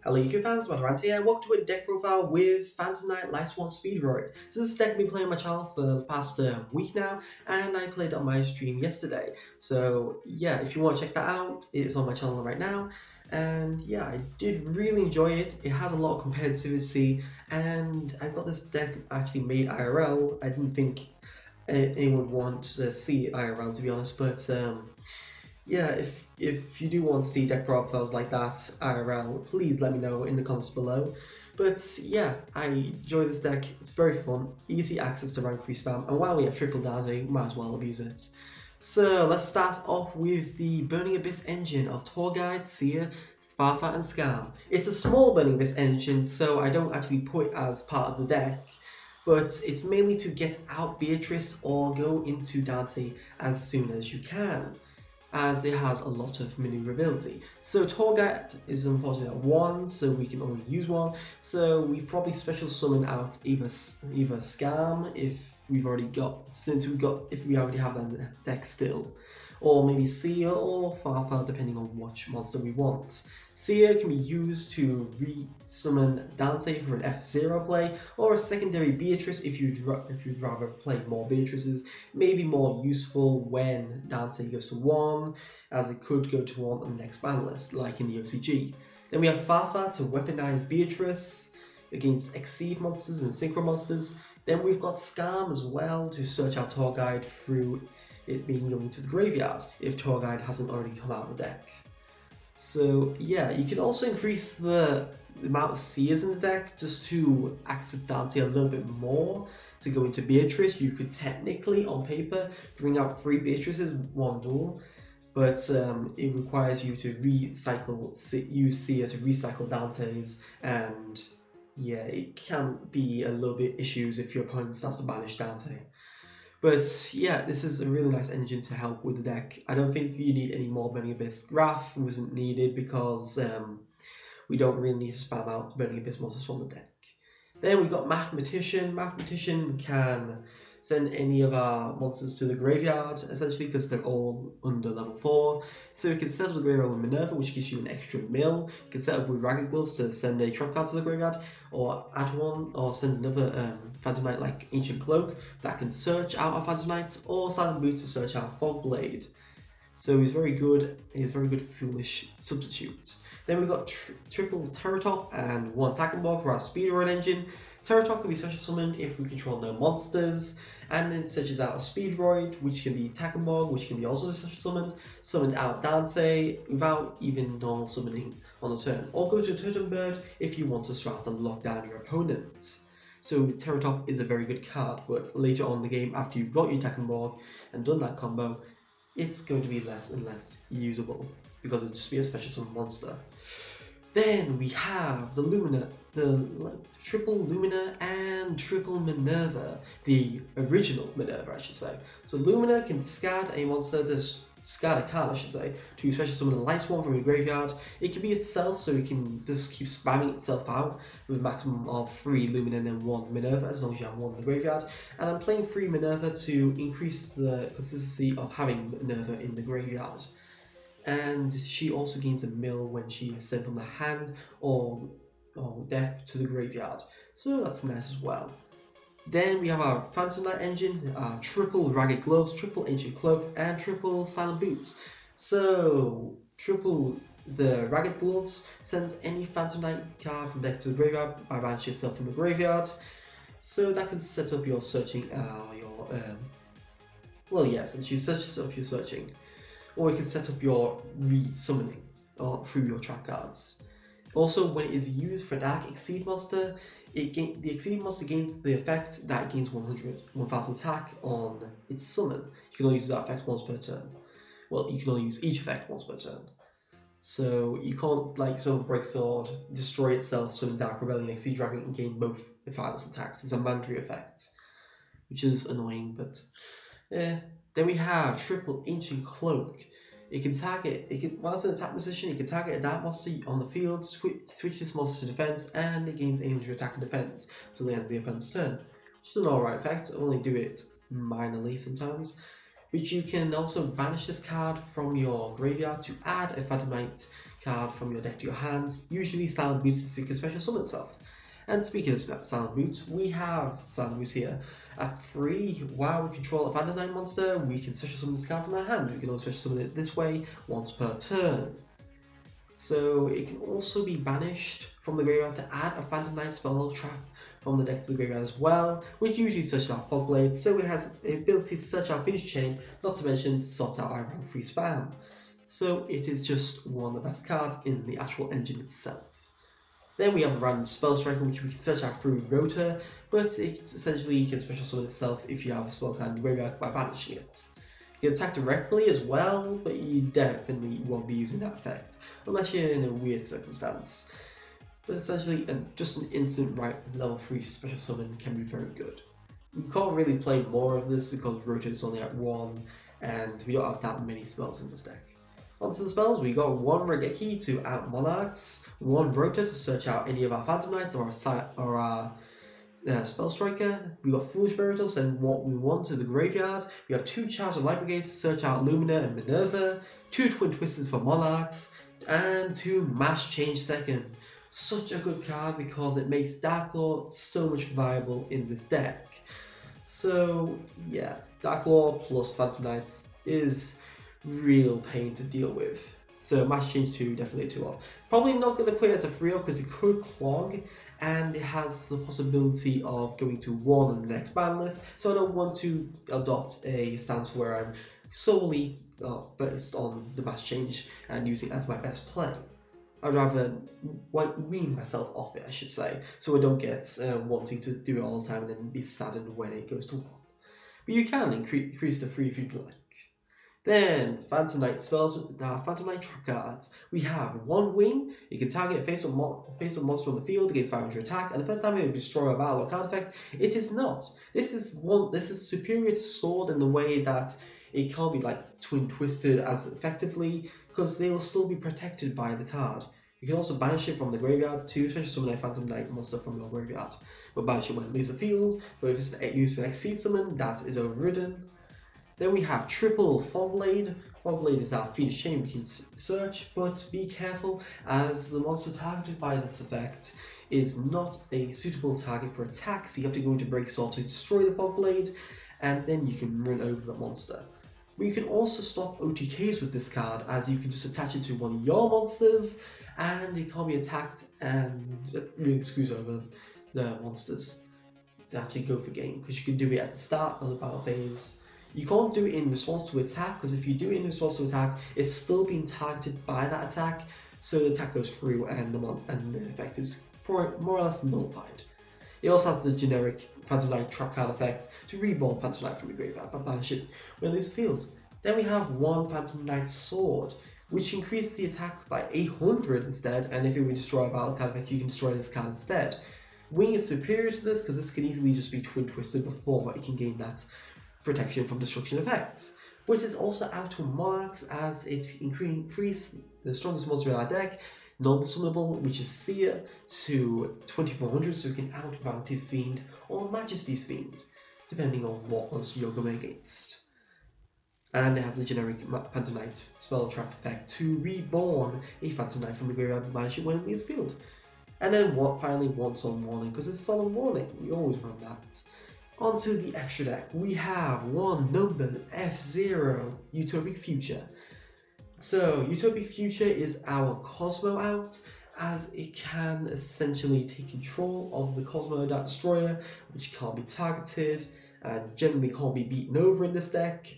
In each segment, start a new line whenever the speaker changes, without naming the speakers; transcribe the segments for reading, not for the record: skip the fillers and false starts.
Hello YouTube fans, Rant here. Welcome to a deck profile with Phantom Knight Lightsworn Speedroid. So this deck I've been playing on my channel for the past week now, and I played it on my stream yesterday. So yeah, if you want to check that out, it's on my channel right now. And yeah, I did really enjoy it. It has a lot of competitivity, and I got this deck actually made IRL. I didn't think anyone would want to see it IRL, to be honest, but yeah, if you do want to see deck profiles like that IRL, please let me know in the comments below. But yeah, I enjoy this deck. It's very fun, easy access to rank 3 spam, and while we have triple Daisy, might as well abuse it. So let's start off with the Burning Abyss engine of Tour Guide, Seer, Farfat and Scam. It's a small Burning Abyss engine, so I don't actually put it as part of the deck, but it's mainly to get out Beatrice or go into Dante as soon as you can, as it has a lot of maneuverability. So Tour Guide is unfortunately at 1, so we can only use 1. So we probably special summon out either Scam if we already have that in the deck still, or maybe Seer or Farfar depending on which monster we want. Seer can be used to re-summon Dante for an F0 play, or a secondary Beatrice if you'd rather play more Beatrices. Maybe more useful when Dante goes to 1, as it could go to 1 on the next ban list, like in the OCG. Then we have Farfar to weaponize Beatrice against Exceed monsters and Synchro monsters. Then we've got Scam as well to search out Tour Guide through it being going to the graveyard if Tour Guide hasn't already come out of the deck. So yeah, you can also increase the amount of Seers in the deck just to access Dante a little bit more. To go into Beatrice, you could technically, on paper, bring out 3 Beatrices, 1 duel, but it requires you to use Seer to recycle Dante's, and yeah, it can be a little bit issues if your opponent starts to banish Dante. But yeah, this is a really nice engine to help with the deck. I don't think you need any more Burning Abyss. Graph wasn't needed because we don't really need to spam out Burning Abyss monsters from the deck. Then we've got Mathematician. Mathematician can send any of our monsters to the graveyard, essentially because they're all under level 4. So you can set up the graveyard with Minerva, which gives you an extra mill. You can set up with Ragged Gloves to send a trap card to the graveyard, or add one, or send another Phantom Knight like Ancient Cloak that can search out our Phantom Knights, or Silent Boots to search out Fog Blade. So he's very good. He's a very good foolish substitute. Then we've got triple Terratop and 1 Takenborg for our Speedroid engine. Terratop can be special summoned if we control no monsters, and then searches out a Speedroid, which can be Takenborg, which can be also special summoned out Dante without even normal summoning on the turn, or go to a Totem Bird if you want to start to lock down your opponent. So Terratop is a very good card, but later on in the game, after you've got your Takenborg and done that combo, it's going to be less and less usable because it'll just be a special summon monster. Then we have the Lumina, the triple Lumina and triple Minerva, the original Minerva, I should say. So Lumina can discard a monster, discard a card, I should say, to special summon a Lightsworn from your graveyard. It can be itself, so it can just keep spamming itself out with a maximum of 3 Lumina and then 1 Minerva, as long as you have 1 in the graveyard. And I'm playing 3 Minerva to increase the consistency of having Minerva in the graveyard. And she also gains a mill when she is sent from the hand or deck to the graveyard, so that's nice as well. Then we have our Phantom Knight engine, triple Ragged Gloves, triple Ancient Cloak, and triple Silent Boots. So triple the Ragged Gloves sends any Phantom Knight card from deck to the graveyard by banishing itself from the graveyard. So that can set up your searching, essentially sets up your searching. Or you can set up your re-summoning through your trap cards. Also, when it is used for Dark Exceed monster, the Exceed monster gains the effect that it gains 1000 attack on its summon. You can only use that effect once per turn. Well, you can only use each effect once per turn. So you can't, like, summon Break Sword, destroy itself, summon Dark Rebellion, Exceed Dragon, and gain both if attacks. It's a mandatory effect, which is annoying, but yeah. Then we have triple Ancient Cloak. It can target, while it's in attack position, it can target a dark monster on the field, switch this monster to defense, and it gains 800 attack and defense until the end of the opponent's turn. Which is an alright effect, I only do it minorly sometimes. But you can also banish this card from your graveyard to add a Phantom Knight card from your deck to your hands, usually Silent Boots so you can special summon itself. And speaking of Silent Boots, we have Silent Boots here. At 3, while we control a Phantom Knight monster, we can special summon this card from our hand. We can also special summon it this way once per turn. So it can also be banished from the graveyard to add a Phantom Knight spell trap from the deck to the graveyard as well, which usually searches out Fog Blade, so it has the ability to search out Finish Chain, not to mention sort out our free spam. So it is just one of the best cards in the actual engine itself. Then we have a random Spell Striker, which we can search out through Rotor, but essentially you can special summon itself if you have a spell card in the graveyard by banishing it. You can attack directly as well, but you definitely won't be using that effect, unless you're in a weird circumstance. But essentially, just an instant right level 3 special summon can be very good. We can't really play more of this because Rotor is only at 1, and we don't have that many spells in this deck. Onto the spells, we got 1 Regeki to out Monarchs, 1 Rotor to search out any of our Phantom Knights or our Spell Striker. We got Foolish Burial to send what we want to the graveyard. We have 2 Charge of Light Brigades to search out Lumina and Minerva, 2 Twin Twisters for Monarchs, and 2 Mass Change Second. Such a good card because it makes Dark Lord so much viable in this deck. So yeah, Dark Lord plus Phantom Knights is real pain to deal with. So Mass Change 2, definitely a 2-off. Probably not going to play it as a 3-off because it could clog, and it has the possibility of going to 1 on the next ban list, so I don't want to adopt a stance where I'm solely based on the Mass Change and using it as my best play. I'd rather wean myself off it, I should say, so I don't get wanting to do it all the time and then be saddened when it goes to 1. But you can increase the 3 if you'd like. Then, Phantom Knight spells, Phantom Knight trap cards. We have 1 Wing. You can target a face-up monster on the field against 500 attack, and the first time it will destroy a battle or card effect. It is not. This is superior to Sword in the way that it can't be like Twin Twisted as effectively, because they will still be protected by the card. You can also banish it from the graveyard to special summon a Phantom Knight monster from your graveyard. But banish it when it leaves the field, but if it's used for Exceed Summon, that is overridden. Then we have triple Fog Blade. Fog Blade is our Phoenix Chain we can search, but be careful as the monster targeted by this effect is not a suitable target for attack, so you have to go into Break Sword to destroy the Fog Blade, and then you can run over the monster. But you can also stop OTKs with this card, as you can just attach it to one of your monsters, and it can't be attacked, and it really screws over the monsters to actually go for game, because you can do it at the start of the battle phase. You can't do it in response to attack, because if you do it in response to attack, it's still being targeted by that attack, so the attack goes through and the effect is more or less nullified. It also has the generic Phantom Knight trap card effect to reborn Phantom Knight from the graveyard but banish it when it leaves the field. Then we have 1 Phantom Knight Sword, which increases the attack by 800 instead, and if it would destroy a battle card effect, you can destroy this card instead. Wing is superior to this because this can easily just be Twin Twisted before it can gain that protection from destruction effects. But it is also out to Monarchs as it increases the strongest monster in our deck, Normal Summonable, which is Seer, to 2400, so you can out Bounty's Fiend or Majesty's Fiend, depending on what monster you're going against. And it has the generic Phantom Knight spell trap effect to reborn a Phantom Knight from the graveyard and banish it when it leaves the field. And then finally Once on Warning, because it's Solemn Warning, we always run that. Onto the extra deck, we have 1 Noble F0 Utopic Future. So Utopic Future is our Cosmo out, as it can essentially take control of the Cosmo Destroyer, which can't be targeted and generally can't be beaten over in this deck,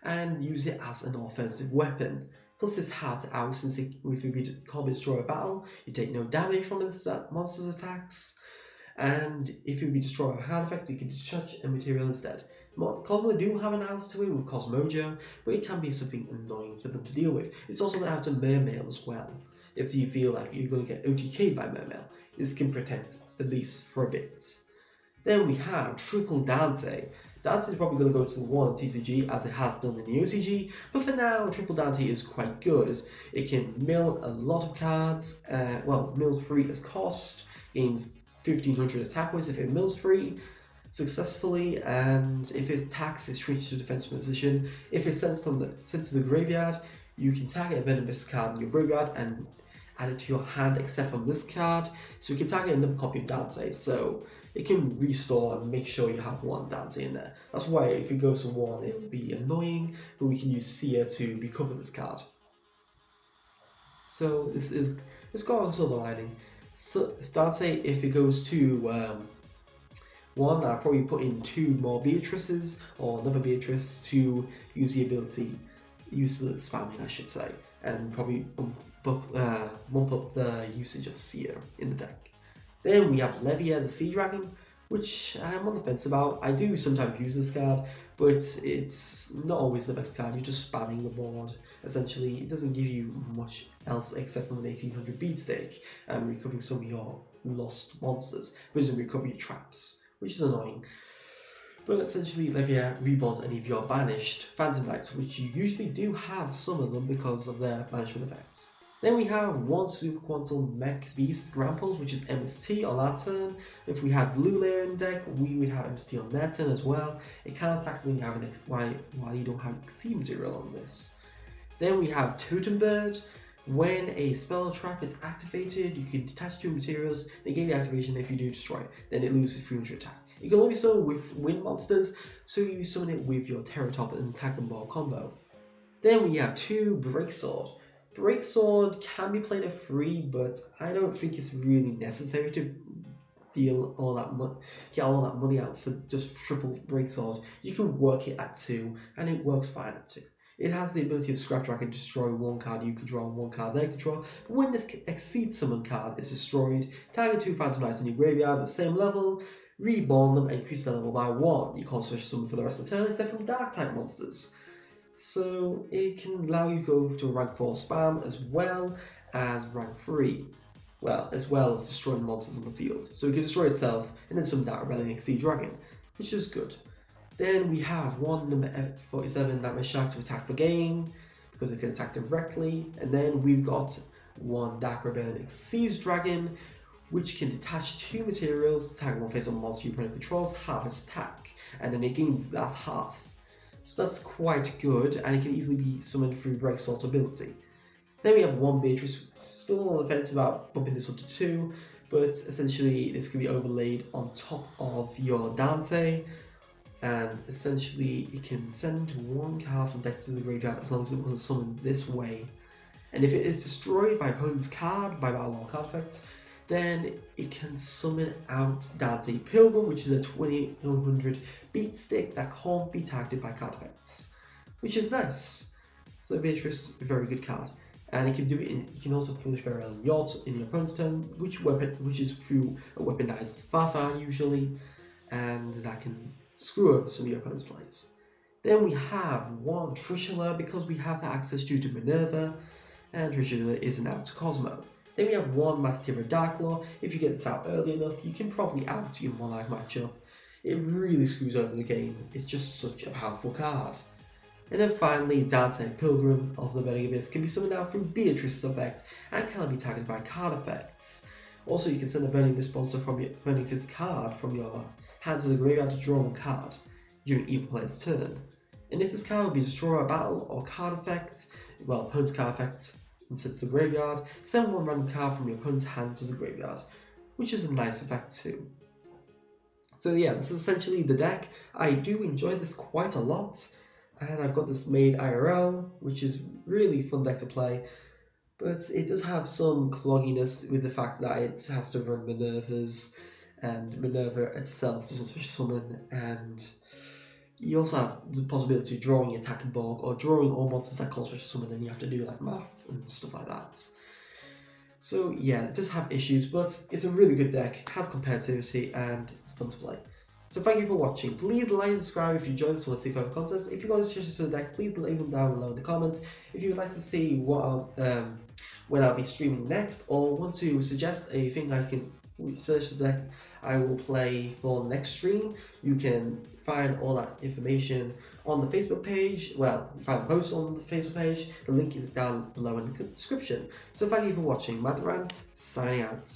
and use it as an offensive weapon. Plus it's hard to out since if you can't destroy a battle, you take no damage from that monster's attacks. And if you destroy a hard effect, you can discharge a material instead. Cosmo do have an out to it with Cosmojo, but it can be something annoying for them to deal with. It's also an out to Mermail as well. If you feel like you're going to get OTK by Mermail, this can protect at least for a bit. Then we have Triple Dante. Dante is probably going to go to the 1 TCG as it has done in the OCG, but for now Triple Dante is quite good. It can mill a lot of cards, mills free as cost, gains 1500 attack points if it mills free successfully, and if it attacks, it switches to defensive position. If it's sent to the graveyard, you can target a venomous card in your graveyard and added to your hand except from this card, so you can target another copy of Dante, so it can restore and make sure you have one Dante in there. That's why if it goes to 1 it will be annoying, but we can use Seer to recover this card. So it's got a silver lining. So Dante, if it goes to 1, I'll probably put in 2 more Beatrices or another Beatrice to use the ability, use the spamming I should say, and probably bump up the usage of Seer in the deck. Then we have Levia, the Sea Dragon, which I'm on the fence about. I do sometimes use this card, but it's not always the best card. You're just spamming the board. Essentially, it doesn't give you much else except from an 1800 beat stake and recovering some of your lost monsters, but it doesn't recover your traps, which is annoying. But essentially, Levia reborns any of your banished Phantom Knights, which you usually do have some of them because of their banishment effects. Then we have 1 Super Quantum Mech Beast Gramples, which is MST on our turn. If we had Blue Layer in the deck, we would have MST on their turn as well. It can't attack when you have while you don't have Exceed material on this. Then we have Totem Bird. When a spell trap is activated, you can detach 2 materials, negate the activation. If you do destroy it, then it loses 300 attack. You can only summon with wind monsters, so you summon it with your Terratop and Attack and Ball combo. Then we have 2 Breaksword. Breaksword can be played at 3, but I don't think it's really necessary to deal all that get all that money out for just triple Breaksword. You can work it at 2, and it works fine at 2. It has the ability of Scrap Dragon to destroy 1 card you control and 1 card they control, but when this Exceed Summon card is destroyed, target 2 Phantom Knights in your graveyard at the same level, reborn them and increase their level by 1. You can't special summon for the rest of the turn except from Dark type monsters. So it can allow you to go to a rank 4 spam as well as rank 3. Well, as well as destroying monsters on the field. So it can destroy itself and then summon that Rebellion Exceed Dragon, which is good. Then we have 1 number 47 Nightmare Shark to attack the game, because it can attack directly. And then we've got 1 Dark Rebellion Exceed Dragon, which can detach 2 materials to tag one face on monster your opponent controls, half its attack, and then it gains that half. So that's quite good, and it can easily be summoned through Breaksword's ability. Then we have 1 Beatrice, still on the fence about bumping this up to 2, but essentially this can be overlaid on top of your Dante, and essentially it can send 1 card from deck to the graveyard as long as it wasn't summoned this way. And if it is destroyed by opponent's card, by battle or card effects, then it can summon out Dante Pilgrim, which is a 2100 beat stick that can't be targeted by card effects, which is nice. So Beatrice, a very good card, and it can do it. You can also Foolish Burial in your opponent's turn, which is through a weaponized Fafa usually, and that can screw up some of your opponent's plays. Then we have 1 Trishula, because we have that access due to Minerva, and Trishula isn't out to Cosmo. Then we have 1 Masked Hero Darklaw. If you get this out early enough, you can probably add it to your Monarch matchup. It really screws over the game. It's just such a powerful card. And then finally, Dante Pilgrim of the Burning Abyss can be summoned out through Beatrice's effect and can be targeted by card effects. Also, you can send the Burning Abyss monster from your Burning Abyss card from your hand to the graveyard to draw 1 card during either player's turn. And if this card will be destroyed by battle or card effect, well, opponent's card effect, and sent to the graveyard, send 1 random card from your opponent's hand to the graveyard, which is a nice effect too. So yeah, this is essentially the deck. I do enjoy this quite a lot, and I've got this made IRL, which is really fun deck to play, but it does have some clogginess with the fact that it has to run Minervas, and Minerva itself doesn't special summon, and you also have the possibility of drawing Attack and Bulk, or drawing all monsters that can't special summon, and you have to do like math and stuff like that. So yeah, it does have issues, but it's a really good deck, has competitivity, and it's fun to play. So thank you for watching. Please like and subscribe if you enjoyed this and want to see further content. If you've got suggestions for the deck, please leave them down below in the comments. If you would like to see what when I'll be streaming next, or want to suggest a thing I can search the deck I will play for the next stream, you can find all that information on the Facebook page. Well, you find posts on the Facebook page. The link is down below in the description. So thank you for watching. Mad Rant, signing out.